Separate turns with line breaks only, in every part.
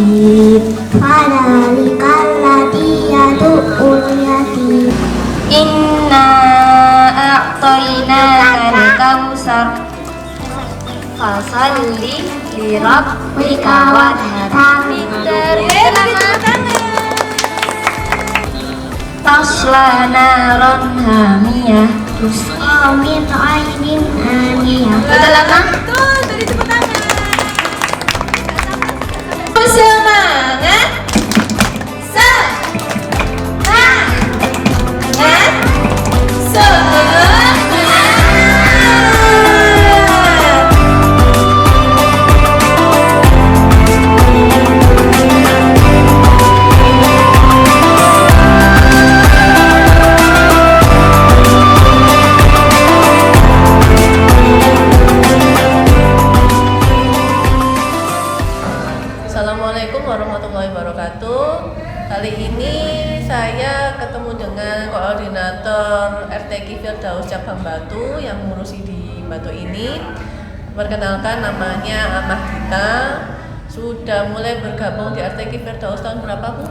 yatim. Fadzalikal ladzi yad'ul yatim. Inna a'tainakal kautsar. Fasalli li rabbika wanhar. Tasla naron hamiyah tusqa min ainin aniyah. Betul lama?
Betul, dari tepuk tangan.
Semangat. Semangat. Semangat.
Assalamualaikum warahmatullahi wabarakatuh. Kali ini saya ketemu dengan koordinator RTQ Firdaus Cabang Batu yang mengurusi di Batu ini. Perkenalkan, namanya Amah Gita. Sudah mulai bergabung di RTQ Firdaus tahun berapa, Bu?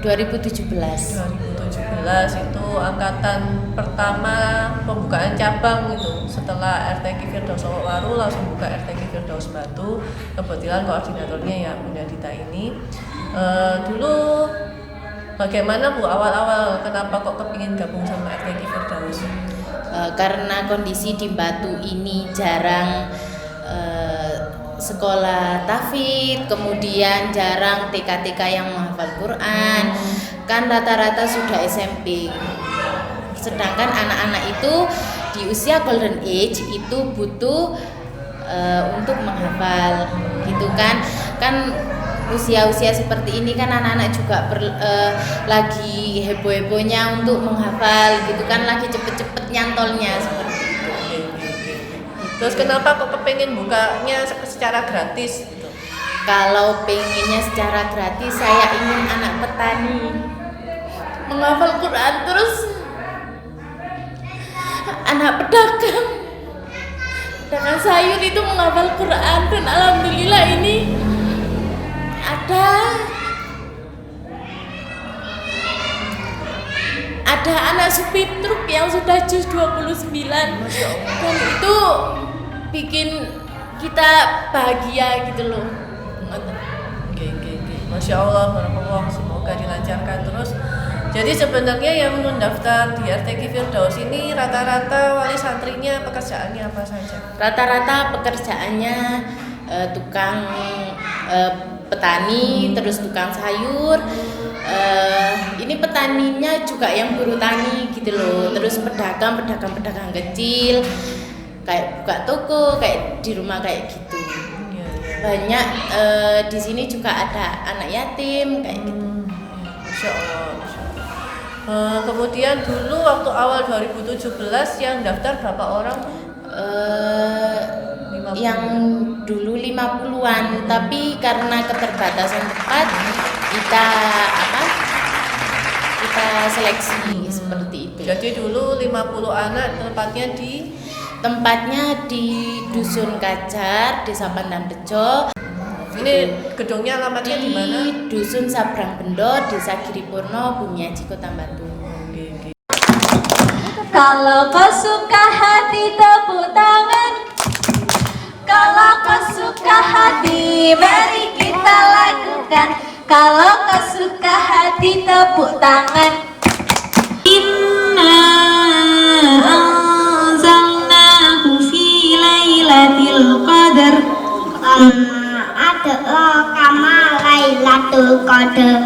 2017.
2017 itu angkatan pertama pembukaan cabang itu. Setelah RTQ Firdaus Waru langsung buka RTQ Firdaus Batu. Kebetulan koordinatornya ya Bunda Dita ini. Dulu bagaimana Bu awal-awal kenapa kok kepingin gabung sama RTQ Firdaus?
Karena kondisi di Batu ini jarang sekolah tahfidz, kemudian jarang TK-TK yang menghafal Quran, kan rata-rata sudah SMP. Sedangkan anak-anak itu di usia golden age itu butuh untuk menghafal, gitu kan? Kan usia-usia seperti ini kan anak-anak juga lagi heboh-hebohnya untuk menghafal, gitu kan? Lagi cepet-cepet nyantolnya seperti itu.
Terus kenapa kok kepengen bukanya secara gratis gitu?
Kalau pengennya secara gratis, saya ingin anak petani menghafal Quran, terus anak pedagang sayur itu menghafal Quran, dan alhamdulillah ini ada anak supir truk yang sudah juz 29, dan itu bikin kita bahagia gitu loh.
Oke. Masya Allah, barakallah, semoga dilancarkan terus. Jadi sebenarnya yang mendaftar di RTQ Firdaus ini rata-rata wali santrinya pekerjaannya apa saja?
Rata-rata pekerjaannya tukang petani, terus tukang sayur. Ini petaninya juga yang buru tani gitu loh. Terus pedagang kecil, kayak buka toko, kayak di rumah kayak gitu. Banyak di sini juga ada anak yatim kayak gitu.
Masya Allah. Kemudian dulu waktu awal 2017 yang daftar berapa orang?
Yang dulu 50-an, tapi karena keterbatasan tempat kita seleksi seperti itu.
Jadi dulu 50 anak
tempatnya di Dusun Kajar, Desa Pandan Bejo.
Ini gedungnya alamatnya di mana?
Di Dusun Sabrang Bendo, Desa Giripurno, Bumiaji, Kota Batu.
Kalau kau suka hati tepuk tangan. Kalau kau suka hati mari kita lakukan. Kalau kau suka hati tepuk tangan. Inna anzalnahu fi lailatul qadar. Kama lailatul qadar.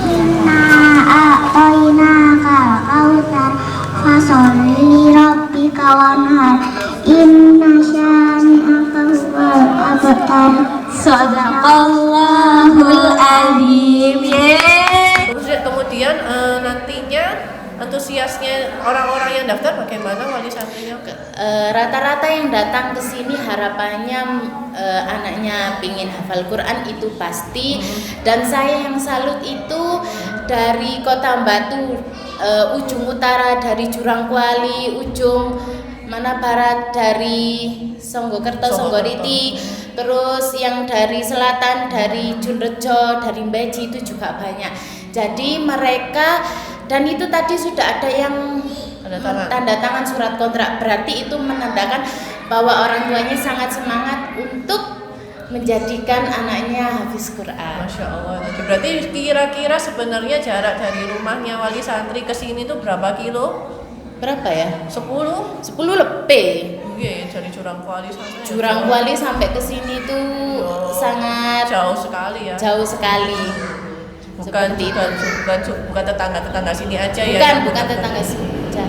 Inna a'tainakal kautsar. Fasolli rabbika wanhar. Inna syani'aka huwal abtar. Sadaqallahul azim.
Kemudian nantinya antusiasnya orang-orang yang daftar bagaimana wali santrinya?
Rata-rata yang datang ke sini harapannya anaknya pingin hafal Quran, itu pasti. Dan saya yang salut itu dari Kota Batu, ujung utara dari Jurangkuali, ujung mana barat dari Songgokerto, Songgoriti, terus yang dari selatan, dari Junrejo, dari Mbeji itu juga banyak. Jadi mereka, dan itu tadi sudah ada yang tanda tangan surat kontrak, berarti itu menandakan bahwa orang tuanya sangat semangat untuk menjadikan anaknya hafiz Quran.
Masya Allah. Berarti kira-kira sebenarnya jarak dari rumahnya wali santri ke sini tuh berapa kilo?
Berapa ya?
10?
10 lebih.
Iya, dari Jurang Kuali sampai
Jurang Kuali sampai ke sini tuh sangat
jauh sekali ya.
jauh sekali.
Bukan tetangga sini aja ya.
Bukan tetangga sini aja.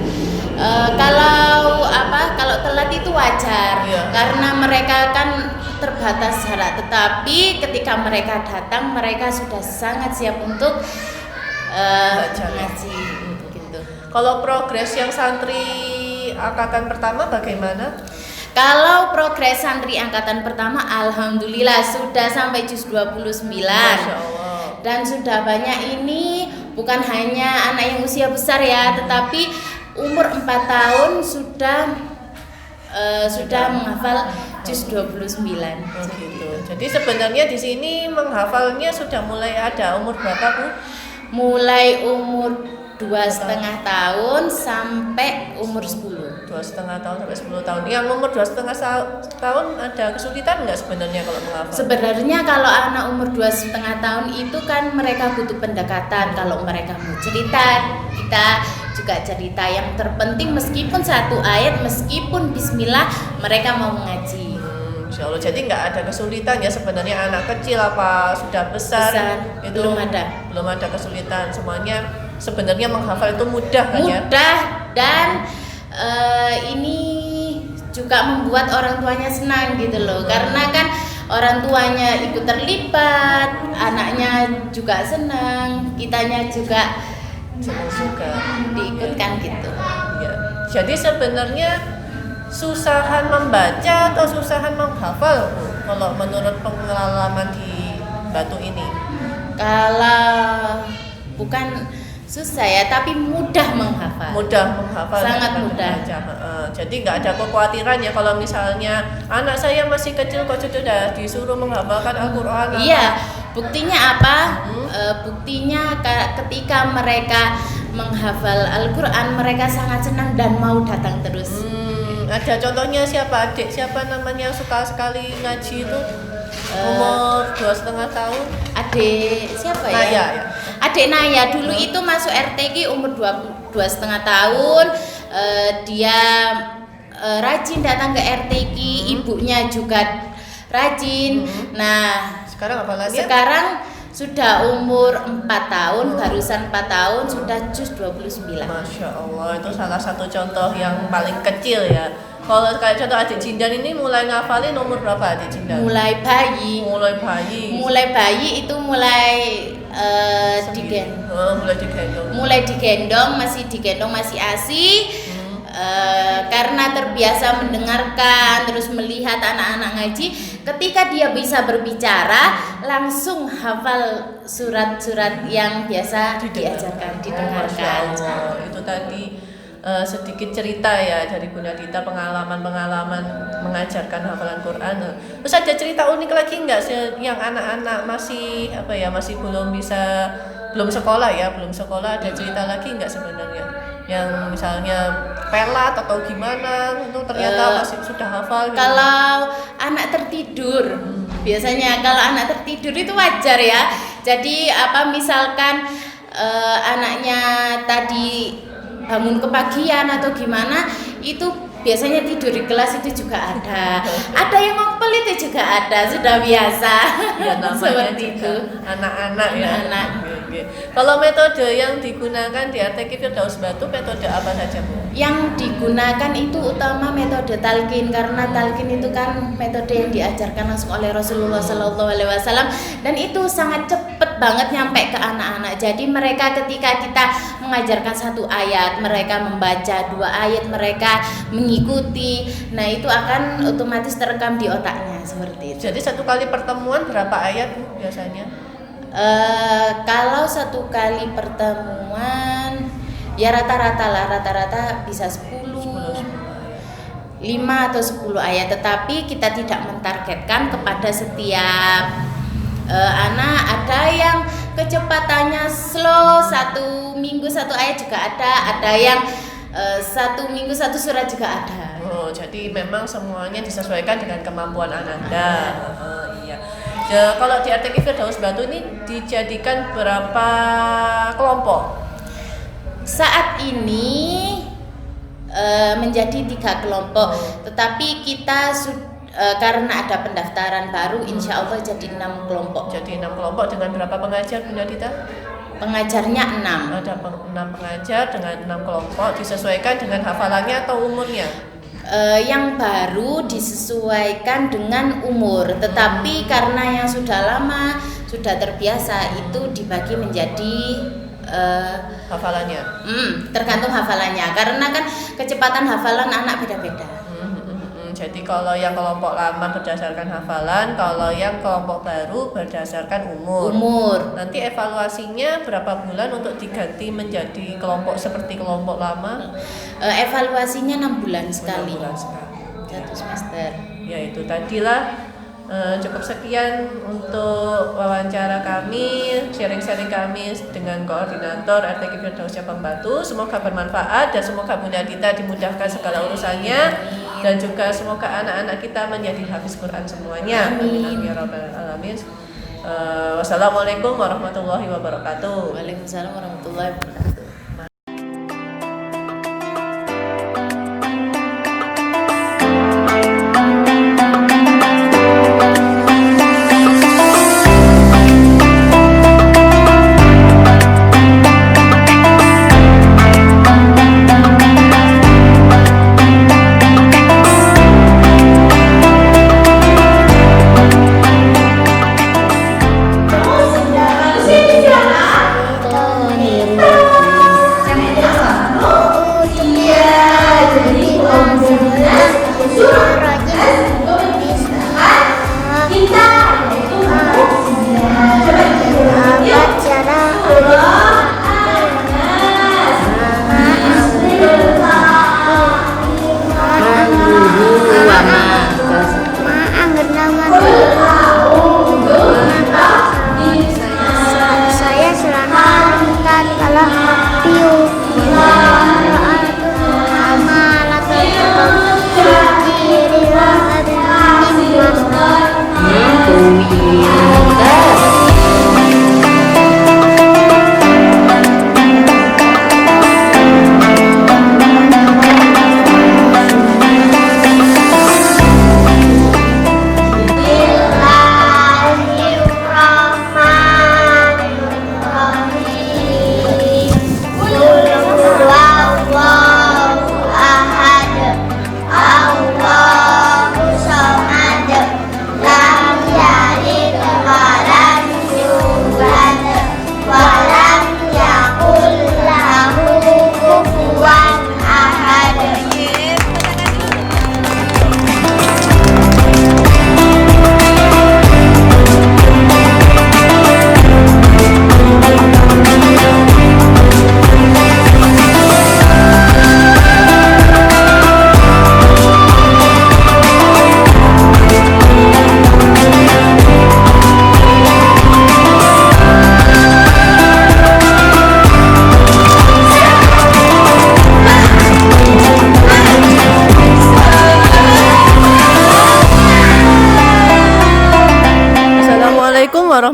Kalau telat itu wajar,
Iya.
karena mereka kan terbatas jarak. Tetapi ketika mereka datang, mereka sudah sangat siap untuk
Belajar.
ngaji. Gitu.
Kalau progres yang santri angkatan pertama bagaimana?
Kalau progres santri angkatan pertama, alhamdulillah sudah sampai juz 29.
Masya Allah.
Dan sudah banyak ini, bukan hanya anak yang usia besar ya, tetapi umur 4 tahun sudah menghafal juz 29.
Oh, gitu. Jadi sebenarnya di sini menghafalnya sudah mulai ada umur berapa, Bu?
Mulai umur 2,5 tahun sampai umur 10.
2,5 tahun sampai 10 tahun. Yang umur 2,5 tahun ada kesulitan nggak sebenarnya kalau menghafal?
Sebenarnya kalau anak umur 2,5 tahun itu kan mereka butuh pendekatan. Kalau mereka mau cerita, kita juga cerita. Yang terpenting meskipun satu ayat, meskipun bismillah, mereka mau mengaji.
Insya Allah. Jadi nggak ada kesulitan ya sebenarnya anak kecil apa sudah besar, itu
belum ada
kesulitan. Semuanya sebenarnya menghafal itu mudah kan ya?
Mudah, dan ini juga membuat orang tuanya senang gitu loh, karena kan orang tuanya ikut terlibat, anaknya juga senang, kitanya juga
Senang juga
diikutkan gitu.
ya. Jadi sebenarnya susahan membaca atau susahan menghafal, Bu? Kalau menurut pengalaman di Batu ini?
Kalau bukan susah ya, tapi mudah menghafal.
Mudah menghafal,
Sangat
dan
mudah.
membaca. Jadi nggak ada kekhawatiran ya kalau misalnya anak saya masih kecil kok sudah disuruh menghafalkan Al-Quran.
Iya, buktinya apa? Buktinya ketika mereka menghafal Al-Quran, mereka sangat senang dan mau datang terus.
Ada contohnya siapa? Adik siapa namanya yang suka sekali ngaji itu? Umur 2,5 tahun.
Adik siapa ya?
Naya ya.
Adik Naya dulu itu masuk RTQ umur 2,5 tahun. Dia rajin datang ke RTQ, ibunya juga rajin. Nah,
Sekarang apa lagi?
sekarang sudah umur 4 tahun, barusan 4 tahun sudah juz 29.
Masya Allah, itu salah satu contoh yang paling kecil ya. Kalau kayak contoh adik Jindan ini mulai ngafalin umur berapa adik Jindan?
Mulai bayi. Mulai bayi itu mulai mulai digendong, masih digendong, masih ASI. Karena terbiasa mendengarkan, terus melihat anak-anak ngaji, ketika dia bisa berbicara langsung hafal surat-surat yang biasa diajarkan, didengarkan.
Itu tadi sedikit cerita ya dari Bunda Dita, pengalaman-pengalaman mengajarkan hafalan Quran. Terus ada cerita unik lagi nggak yang anak-anak masih belum sekolah, ada cerita lagi nggak sebenarnya yang misalnya pelat atau gimana itu ternyata masih sudah hafal gitu?
Kalau anak tertidur, biasanya kalau anak tertidur itu wajar ya. Jadi misalkan anaknya tadi bangun kepagian atau gimana, itu biasanya tidur di kelas itu juga ada. Ada yang ngompol itu juga ada, sudah biasa.
Ya,
seperti itu.
Anak-anak ya.
Anak.
Oke. Kalau metode yang digunakan di RTQ Firdaus Batu metode apa saja, Bu?
Yang digunakan itu utama metode talqin, karena talqin itu kan metode yang diajarkan langsung oleh Rasulullah SAW, dan itu sangat cepat banget nyampe ke anak-anak. Jadi mereka ketika kita mengajarkan satu ayat, mereka membaca 2 ayat, mereka mengikuti. Nah, itu akan otomatis terekam di otaknya seperti itu.
Jadi satu kali pertemuan berapa ayat, Bu, biasanya?
Kalau satu kali pertemuan ya rata-rata bisa 10. 5 atau 10 ayat, tetapi kita tidak mentargetkan kepada setiap anak. Ada yang kecepatannya slow, 1 minggu 1 ayat juga ada yang 1 minggu 1 surat juga ada.
Oh, jadi memang semuanya disesuaikan dengan kemampuan Ananda. Iya. Kalau di RTQ Firdaus Batu ini dijadikan berapa kelompok?
Saat ini menjadi 3 kelompok, tetapi kita karena ada pendaftaran baru, insya Allah jadi 6 kelompok.
Jadi 6 kelompok dengan berapa pengajar, Bunda Dita?
Pengajarnya 6.
Ada 6 pengajar dengan 6 kelompok, disesuaikan dengan hafalannya atau umurnya?
Yang baru disesuaikan dengan umur, tetapi karena yang sudah lama, sudah terbiasa, itu dibagi menjadi
hafalannya.
Tergantung hafalannya, karena kan kecepatan hafalan anak beda-beda.
Jadi kalau yang kelompok lama berdasarkan hafalan, kalau yang kelompok baru berdasarkan umur. Nanti evaluasinya berapa bulan untuk diganti menjadi kelompok seperti kelompok lama?
Evaluasinya 6 bulan sekali.
6 bulan sekali.
1 semester.
Ya itu tadilah. Cukup sekian untuk wawancara kami, sharing-sharing kami dengan koordinator RTQ Firdaus Cabang Batu. Semoga bermanfaat dan semoga Bunda Dita dimudahkan segala urusannya, dan juga semoga anak-anak kita menjadi hafiz Quran semuanya. Amin ya rabbal alamin. Wassalamualaikum warahmatullahi wabarakatuh.
Waalaikumsalam warahmatullahi wabarakatuh.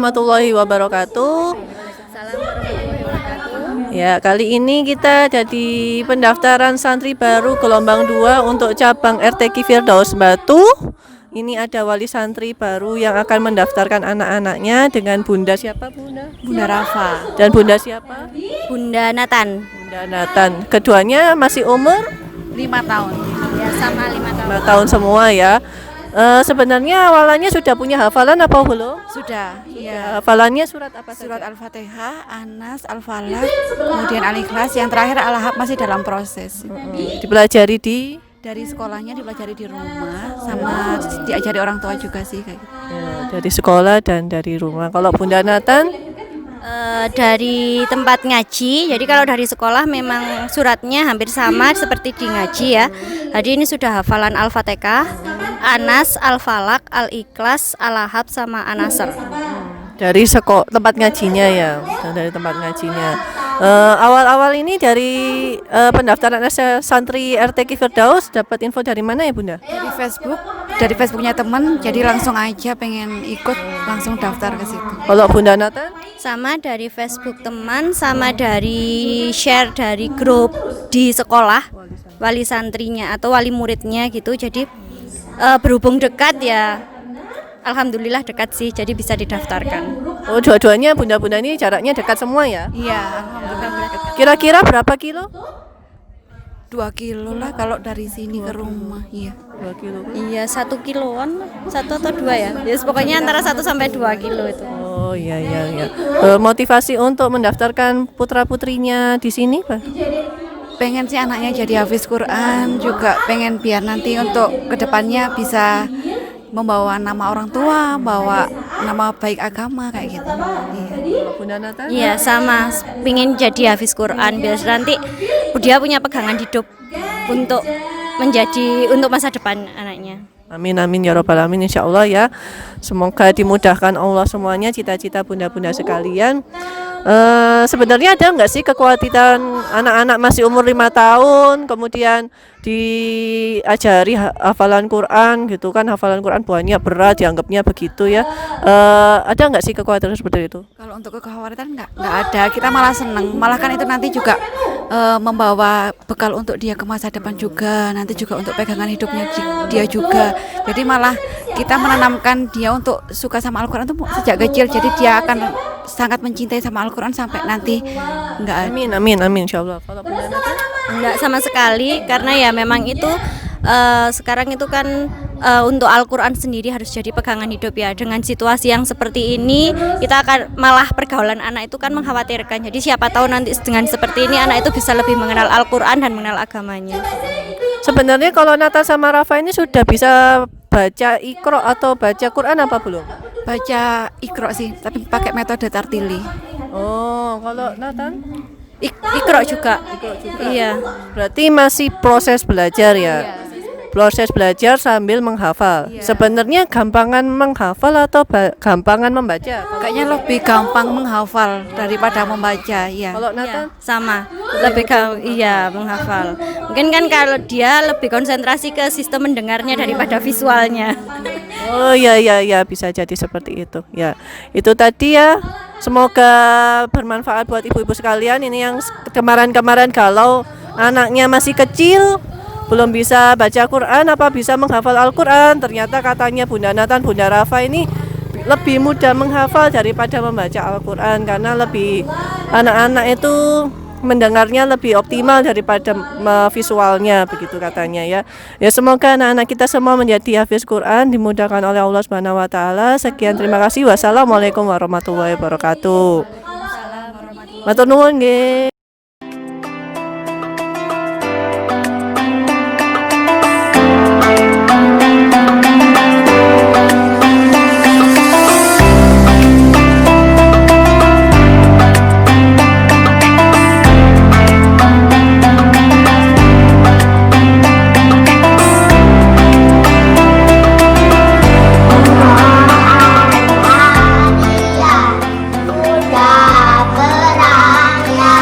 warahmatullahi wabarakatuh. Ya, kali ini kita jadi pendaftaran santri baru gelombang 2 untuk cabang RTQ Firdaus Batu. Ini ada wali santri baru yang akan mendaftarkan anak-anaknya dengan Bunda siapa, Bunda?
Bunda Rafa.
Dan Bunda siapa?
Bunda Nathan.
Bunda Nathan. Keduanya masih umur
5 tahun. Ya, sama 5 tahun.
5 tahun semua ya. Sebenarnya awalannya sudah punya hafalan apa belum?
Sudah. Ya.
Hafalannya surat apa saja?
Surat Al-Fatihah, Anas, Al-Falaq, kemudian Al-Ikhlas, yang terakhir Al-Ahab masih dalam proses.
Dipelajari
dari sekolahnya, dipelajari di rumah, sama diajari orang tua juga sih kayak gitu.
Ya, dari sekolah dan dari rumah. Kalau Bunda Nathan
Dari tempat ngaji. Jadi kalau dari sekolah memang suratnya hampir sama seperti di ngaji ya. Jadi ini sudah hafalan Al-Fatihah, Anas, Al-Falaq, Al-Ikhlas, Al-Lahab sama An-Nasr.
Dari tempat ngajinya ya, dari tempat ngajinya. Awal-awal ini dari pendaftaran santri RTQ Firdaus dapat info dari mana ya Bunda?
Dari Facebooknya teman, jadi langsung aja pengen ikut, langsung daftar ke situ.
Kalau Bunda Nathan?
Sama dari Facebook teman, sama dari share dari grup di sekolah, wali santrinya atau wali muridnya gitu. Jadi berhubung dekat ya, alhamdulillah dekat sih, jadi bisa didaftarkan.
Oh, dua-duanya Bunda-bunda ini jaraknya dekat semua ya?
Iya, alhamdulillah dekat.
Kira-kira berapa kilo?
2 kilo lah kalau dari sini ke rumah. Iya.
2 kilo.
Iya, 1 kiloan, 1 atau 2 ya. Ya pokoknya antara 1 sampai 2 kilo itu.
Oh iya. Motivasi untuk mendaftarkan putra-putrinya di sini, Pak?
Pengen sih anaknya jadi hafiz Quran, juga pengen biar nanti untuk kedepannya bisa membawa nama orang tua, bawa nama baik agama kayak gitu. Iya.
Bunda Nathan?
Iya, sama. Pengen jadi hafiz Quran biar nanti dia punya pegangan hidup untuk untuk masa depan anaknya.
Amin ya robbal alamin, insya Allah ya. Semoga dimudahkan Allah semuanya cita-cita bunda-bunda sekalian. Sebenarnya ada nggak sih kekhawatiran anak-anak masih umur 5 tahun kemudian diajari hafalan Quran gitu kan, hafalan Quran banyak berat dianggapnya begitu ya. Ada nggak sih kekhawatiran seperti itu?
Kalau untuk kekhawatiran nggak ada, kita malah seneng, malah kan itu nanti juga membawa bekal untuk dia ke masa depan juga, nanti juga untuk pegangan hidupnya dia juga. Jadi malah kita menanamkan dia untuk suka sama Al-Quran itu sejak kecil, jadi dia akan sangat mencintai sama Al-Quran sampai nanti nggak ada.
Amin insyaallah. Kalau Bunda Nathan?
Enggak sama sekali, karena ya memang itu sekarang itu kan untuk Al-Quran sendiri harus jadi pegangan hidup ya. Dengan situasi yang seperti ini kita akan malah pergaulan anak itu kan mengkhawatirkan. Jadi siapa tahu nanti dengan seperti ini anak itu bisa lebih mengenal Al-Quran dan mengenal agamanya.
Sebenarnya kalau Nata sama Rafa ini sudah bisa baca Iqra atau baca Quran apa belum?
Baca Iqra sih, tapi pakai metode tartili.
Oh, kalau Nathan?
Iqra juga. Iya.
Berarti masih proses belajar ya? Proses belajar sambil menghafal. Sebenarnya gampangan menghafal atau gampangan membaca?
Kayaknya lebih gampang menghafal daripada membaca, ya.
Kalau Nathan?
Sama, lebih menghafal. Mungkin kan kalau dia lebih konsentrasi ke sistem mendengarnya daripada visualnya.
Oh iya, bisa jadi seperti itu. Ya, itu tadi ya. Semoga bermanfaat buat ibu-ibu sekalian. Ini yang kemarin-kemarin kalau anaknya masih kecil, belum bisa baca Quran, apa bisa menghafal Al-Quran. Ternyata katanya Bunda Nathan, Bunda Rafa ini lebih mudah menghafal daripada membaca Al-Quran, karena lebih anak-anak itu mendengarnya lebih optimal daripada visualnya, begitu katanya ya. Ya semoga anak-anak kita semua menjadi hafiz Quran, dimudahkan oleh Allah Subhanahu wa taala. Sekian, terima kasih. Wassalamualaikum warahmatullahi wabarakatuh. Matur nuwun nggih.
Sudah berangkat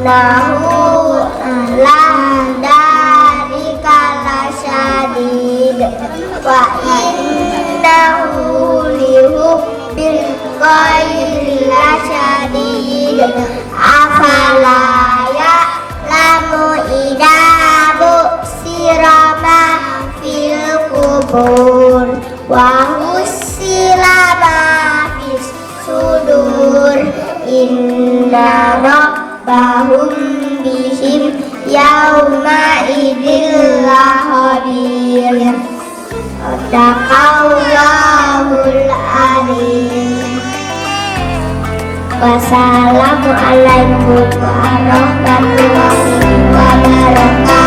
innahu ala dzalika lasyadid wa innahu lihubbil khairi lasyadid afala ya'lamu idza bu'sira ma fil qubur wa husila ma fis sudur inna rabbahum bihim yawma idzil khabir. Sadaqallahul azim. Wassalamualaikum warahmatullahi wabarakatuh.